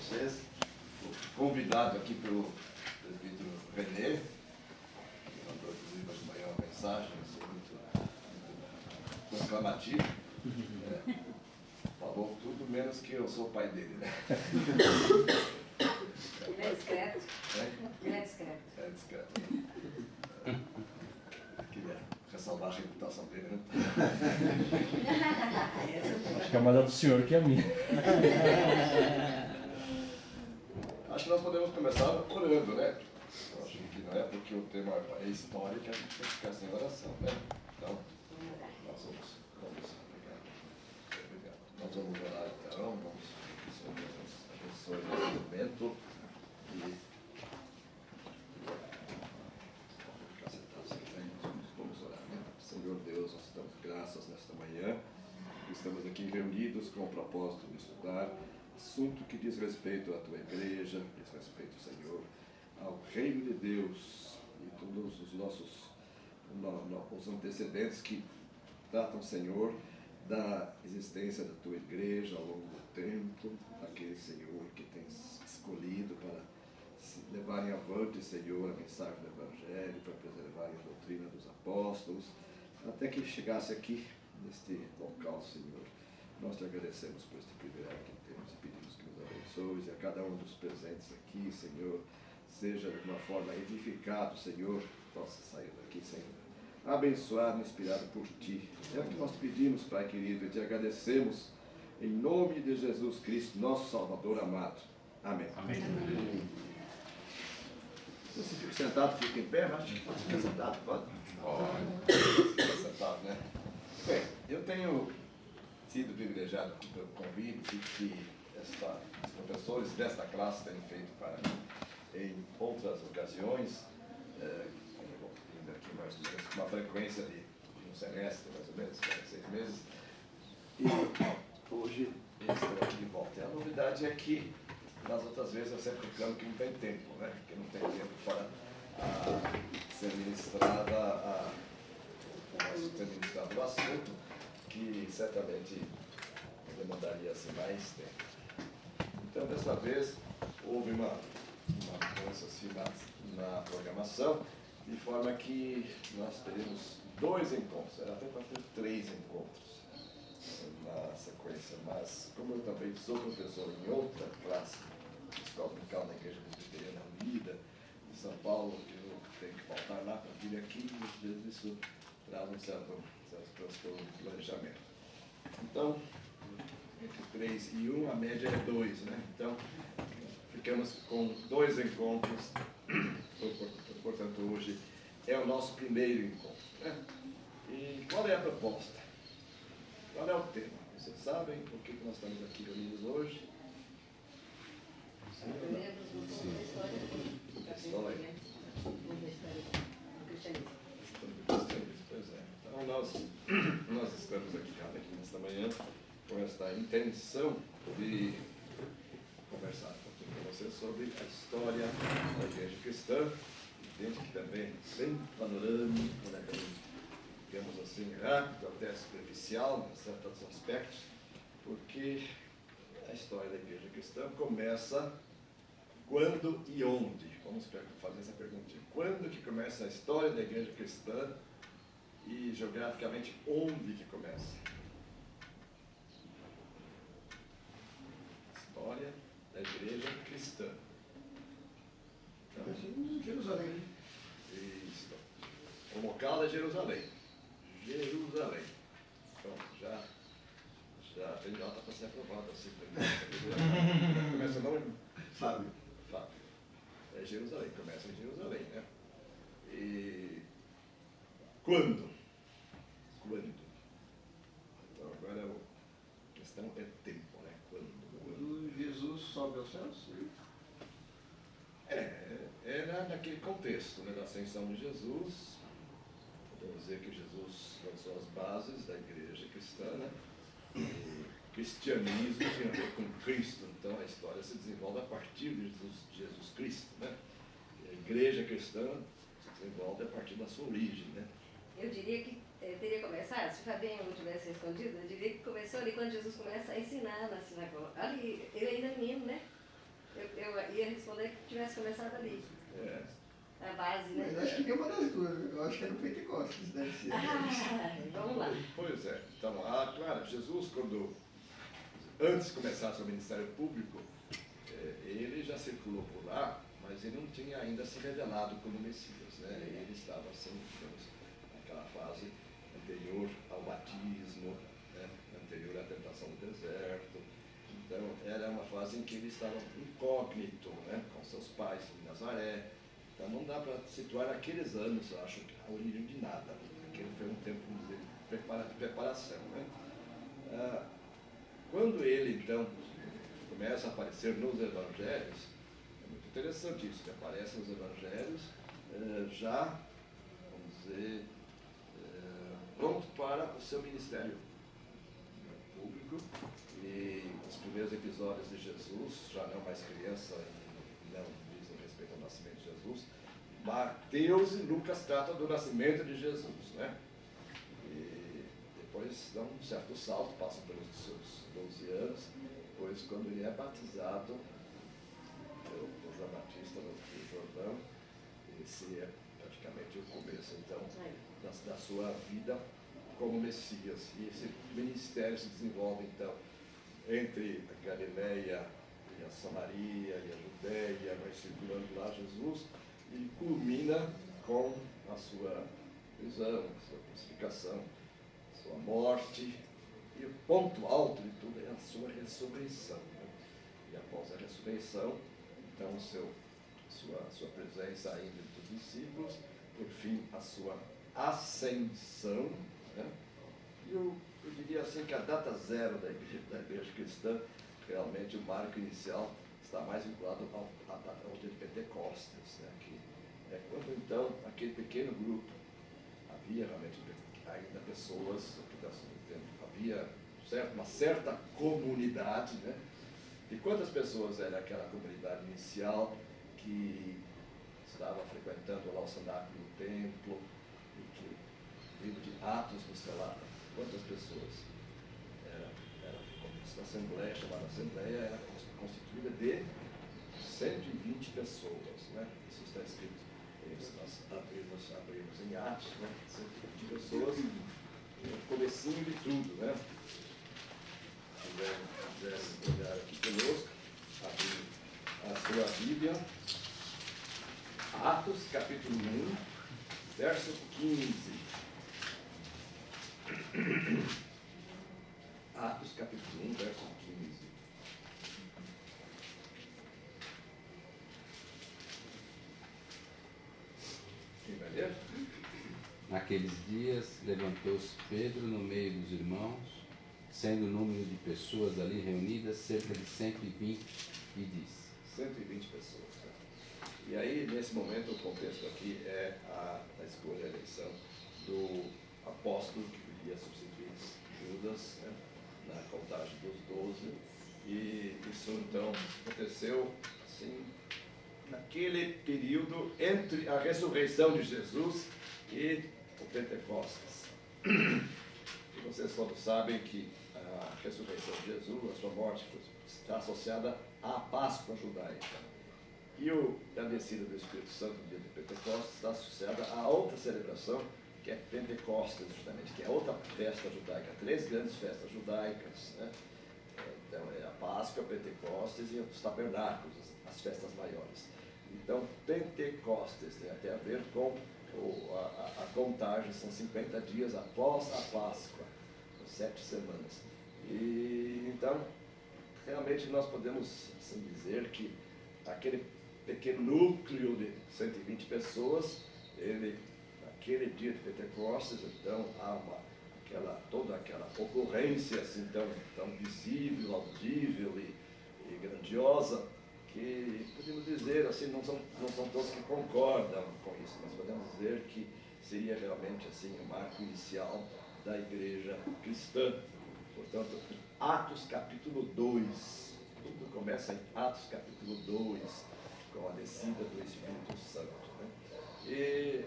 vocês. Fui convidado aqui pelo presbítero René, que mandou inclusive hoje de manhã uma mensagem assim, muito conclamativa. Falou tudo menos que eu sou o pai dele, né? Ele é discreto. É? Ele é discreto. É discreto. Queria ressalvar a reputação dele, né? Acho que é mais a do senhor que a minha. Acho que nós podemos começar orando, né? Eu acho que não é porque o tema é história que a gente tem que ficar sem oração, né? Então, nós vamos obrigado. Nós vamos orar então, vamos que o Senhor Deus nos abençoe nesse momento e vamos orar, né? Senhor Deus, nós te damos graças nesta manhã, que estamos aqui reunidos com o propósito de estudar assunto que diz respeito à tua igreja, diz respeito, Senhor, ao reino de Deus e todos os nossos os antecedentes que tratam, Senhor, da existência da tua igreja ao longo do tempo, aquele, Senhor, que tens escolhido para levarem avante, Senhor, a mensagem do Evangelho, para preservarem a doutrina dos apóstolos, até que chegasse aqui, neste local, Senhor. Nós te agradecemos por este privilégio que temos e pedimos que nos abençoes e a cada um dos presentes aqui, Senhor, seja de uma forma edificado, Senhor, possa sair daqui, Senhor, abençoado, inspirado por Ti. É o que nós te pedimos, Pai querido, e te agradecemos em nome de Jesus Cristo, nosso Salvador amado. Amém. Amém. Se você fica sentado, fica em pé, mas pode ficar sentado, pode? Pode ficar sentado, né? Bem, eu tenho sido privilegiado aqui pelo convite que os professores desta classe têm feito para mim em outras ocasiões, vindo aqui mais ou menos com uma frequência de um semestre, mais ou menos, cada 6 meses. E hoje estou aqui de volta. E a novidade é que nas outras vezes eu sempre reclamo que não tem tempo, né? Que não tem tempo para ser ministrado o assunto, que certamente demandaria assim, mais tempo. Então, dessa vez, houve uma mudança assim, na programação, de forma que nós teremos 2 encontros, era até para ter 3 encontros na sequência, mas como eu também sou professor em outra classe, escola dominical da Igreja Presbiteriana Unida, de São Paulo, que eu tenho que faltar lá para vir aqui, e às vezes isso traz um certo transtorno de planejamento. Então, entre 3 e 1, a média é 2, né? Então, ficamos com 2 encontros, portanto, hoje é o nosso primeiro encontro, né? E qual é a proposta? Qual é o tema? Vocês sabem por que nós estamos aqui reunidos hoje? História. Pois é. Então nós estamos aqui nesta manhã com esta intenção de conversar um pouquinho com vocês sobre a história da igreja cristã, dentro que também bem panorâmico, né, digamos assim, rápido, até superficial, em certos aspectos, porque a história da igreja cristã começa quando e onde? Vamos fazer essa perguntinha. Quando que começa a história da igreja cristã e geograficamente onde que começa? História da igreja cristã. Então, Jerusalém. Isso. O local é Jerusalém. Jerusalém. Pronto, já tem nota para ser aprovada assim. Começa o nome? Fábio. É Jerusalém, começa em Jerusalém, né? E quando? Então agora a questão é tempo, né? Quando Jesus sobe aos céus? Era naquele contexto, né, da ascensão de Jesus. Podemos dizer que Jesus lançou as bases da igreja cristã, né? O cristianismo tem a ver com Cristo, então a história se desenvolve a partir de Jesus Cristo, né? E a igreja cristã se desenvolve a partir da sua origem, né? Eu diria que teria começado, se o Fabinho não tivesse respondido, eu diria que começou ali quando Jesus começa a ensinar na sinagoga. Ali, ele ainda é menino, né? a base, né? Mas acho que nenhuma das duas. Eu acho que é no Pentecostes, deve ser. Vamos lá. Pois é. Então, claro, Jesus, antes de começar seu ministério público, ele já circulou por lá, mas ele não tinha ainda se revelado como Messias, né? Ele estava assim, digamos, naquela fase anterior ao batismo, né? Anterior à tentação do deserto. Então, era uma fase em que ele estava incógnito, né? Com seus pais em Nazaré. Então, não dá para situar naqueles anos, eu acho, a origem de nada. Aquele foi um tempo de preparação, né? Quando ele, então, começa a aparecer nos evangelhos, é muito interessante isso, que aparece nos evangelhos já, vamos dizer, pronto para o seu ministério público. E os primeiros episódios de Jesus, já não mais criança e não dizem respeito ao nascimento de Jesus, Mateus e Lucas tratam do nascimento de Jesus, né? E depois dão um certo salto, passam pelos seus 12 anos, depois quando ele é batizado por João Batista no Rio Jordão, esse é praticamente o começo, então, da sua vida como Messias. E esse ministério se desenvolve, então, entre a Galileia e a Samaria e a Judéia, vai circulando lá Jesus, e culmina com a sua prisão, a sua crucificação, a sua morte, e o ponto alto de tudo é a sua ressurreição, né? E após a ressurreição, então, sua presença ainda entre os discípulos, por fim, a sua ascensão, né? E eu diria assim que a data zero da igreja cristã, realmente o marco inicial, está mais vinculado ao dia de Pentecostes, né? Que é quando então aquele pequeno grupo, havia realmente ainda pessoas, havia uma certa comunidade, né? E quantas pessoas era aquela comunidade inicial que estava frequentando lá o cenáculo do templo, e que o livro de Atos nos relata quantas pessoas? Era uma assembleia, chamada Assembleia, era constituída de 120 pessoas, né? Isso está escrito, nós abrimos em Atos, né? 120 pessoas, no comecinho de tudo, né? Se quiserem olhar aqui conosco, abrir a sua Bíblia, Atos capítulo 1, verso 15. Atos capítulo 1, verso 15. Quem vai ler? Naqueles dias, levantou-se Pedro no meio dos irmãos, sendo o número de pessoas ali reunidas cerca de 120, e disse: 120 pessoas. Né? E aí, nesse momento, o contexto aqui é a escolha, a eleição do apóstolo que viria substituir Judas, né, na contagem dos 12. E isso, então, aconteceu, assim, naquele período entre a ressurreição de Jesus e o Pentecostes. E vocês todos sabem que a ressurreição de Jesus, a sua morte, está associada à Páscoa judaica. E a descida do Espírito Santo no dia de Pentecostes está associada a outra celebração, que é Pentecostes, justamente, que é outra festa judaica. 3 grandes festas judaicas, né? Então, é a Páscoa, Pentecostes e os tabernáculos, as festas maiores. Então, Pentecostes tem até a ver com a contagem, são 50 dias após a Páscoa, 7 semanas. E então, realmente nós podemos assim dizer que aquele pequeno núcleo de 120 pessoas, naquele dia de Pentecostes, então há toda aquela ocorrência assim tão visível, audível e grandiosa, que podemos dizer, assim, não são todos que concordam com isso, mas podemos dizer que seria realmente assim o marco inicial da igreja cristã. Portanto, Atos capítulo 2, tudo começa em Atos capítulo 2, com a descida do Espírito Santo, né? E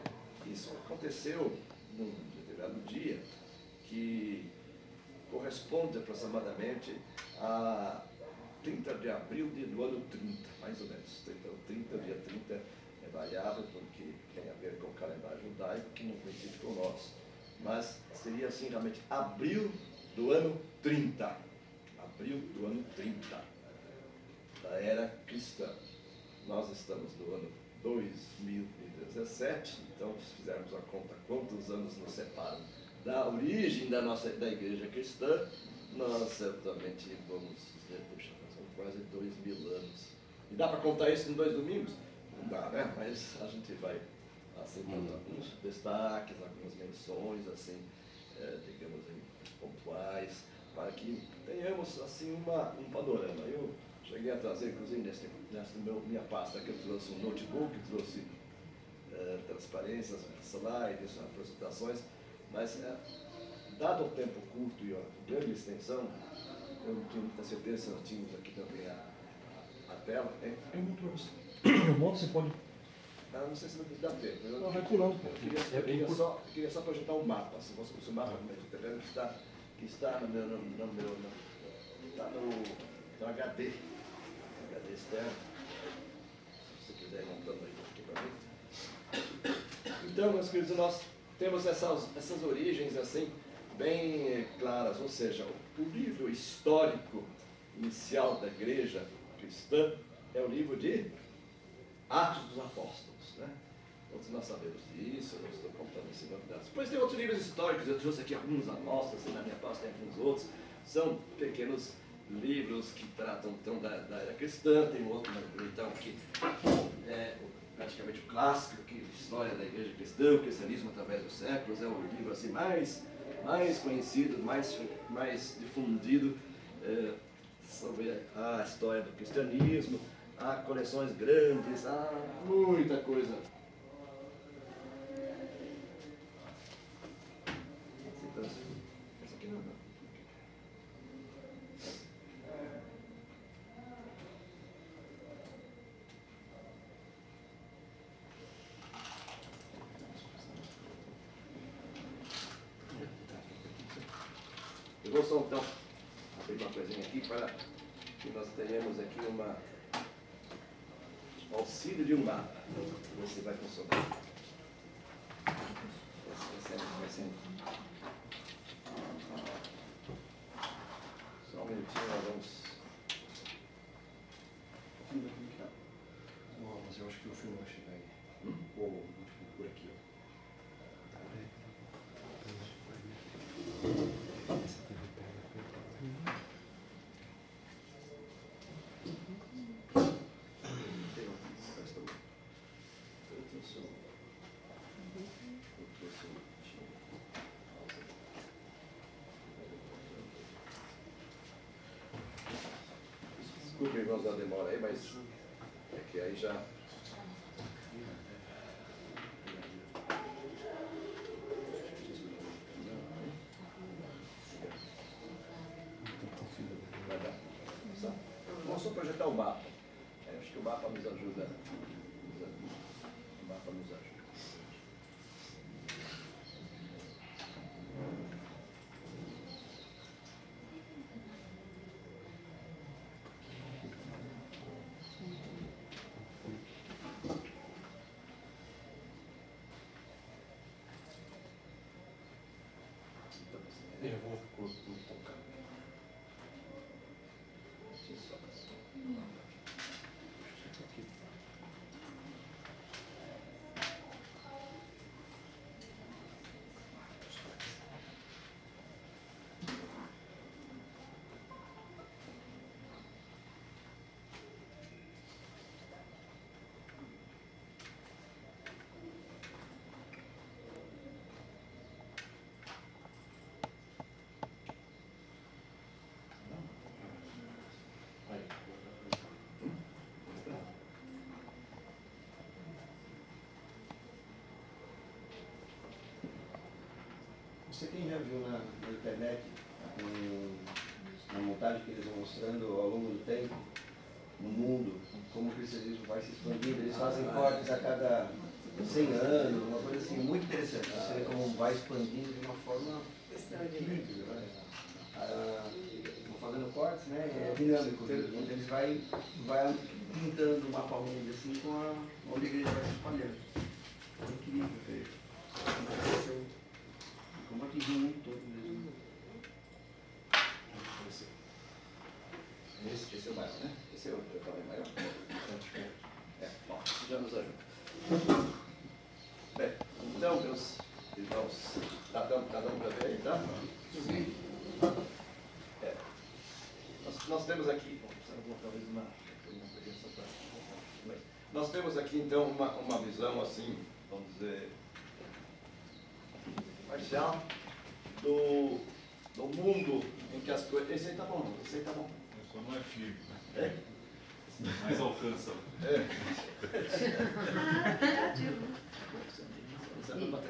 isso aconteceu num determinado dia, que corresponde aproximadamente a 30 de abril do ano 30, mais ou menos. Então, dia 30 é é variável porque tem a ver com o calendário judaico, que não coincide com o nosso. Mas seria assim, realmente, abril do ano 30. Abril do ano 30 da era cristã. Nós estamos no ano 2017, então se fizermos a conta quantos anos nos separam da origem da igreja cristã, nós certamente vamos dizer, puxa, são quase 2000 anos. E dá para contar isso em 2 domingos? Não dá, né? Mas a gente vai assim, dando alguns destaques, algumas menções, assim, digamos, pontuais, para que tenhamos assim um panorama. Eu cheguei a trazer, inclusive, nessa minha pasta que eu trouxe um notebook, trouxe transparências, slides, apresentações, mas dado o tempo curto e a grande extensão, eu não tenho muita certeza se nós tínhamos aqui também a tela. Eu não trouxe. Eu monto, você pode. Não sei se não dá tempo. Não, vai pulando, pô. Eu queria só projetar um mapa, se você o mapa do Mediterrâneo que está no HD externo. Se você quiser ir montando aí aqui para mim. Então, meus queridos, nós temos essas origens assim bem claras, ou seja, o livro histórico inicial da igreja cristã é o livro de Atos dos Apóstolos, né? Todos nós sabemos disso, eu estou contando esse novidades. Depois tem outros livros históricos, eu trouxe aqui alguns amostras, na minha pasta tem alguns outros, são pequenos livros que tratam então da era cristã, tem outro então que é praticamente o clássico, que história da igreja cristã, o cristianismo através dos séculos, é o livro assim mais conhecido, mais difundido sobre a história do cristianismo. Há coleções grandes, há muita coisa. Essa aqui não. Eu vou só então abrir uma coisinha aqui para que nós tenhamos aqui auxílio de um mapa. Ver se vai funcionar. Vai ser. Só um minutinho, nós vamos. Não, mas eu acho que o filme vai chegar aí. Ou por aqui, ó. Desculpe, irmãos, da demora aí, mas é que aí já. Vai dar. Vamos só projetar o mapa. Acho que o mapa nos ajuda. O mapa nos ajuda. Eu vou colocar. Você quem já viu na internet uma montagem que eles vão mostrando ao longo do tempo, no mundo, como o cristianismo vai se expandindo, eles fazem cortes a cada 100 anos, uma coisa assim muito interessante. Você vê como vai expandindo de uma forma incrível, né? Vou fazendo cortes, né? É dinâmico. Então eles vai pintando uma palmilha assim com onde a igreja vai se espalhando. É incrível. Como aqui junto todo mesmo. Esse é o maior, né? Esse é o tamanho maior. Bom, já nos ajuda. Bem, então, meus irmãos, tá dando para ver aí, tá? Sim. Nós temos aqui, talvez nós temos aqui então uma visão assim, vamos dizer, parcial do mundo em que as coisas. Esse aí tá bom, esse aí tá bom. Só não é firme, né? É? Mas alcança. É. Você não bater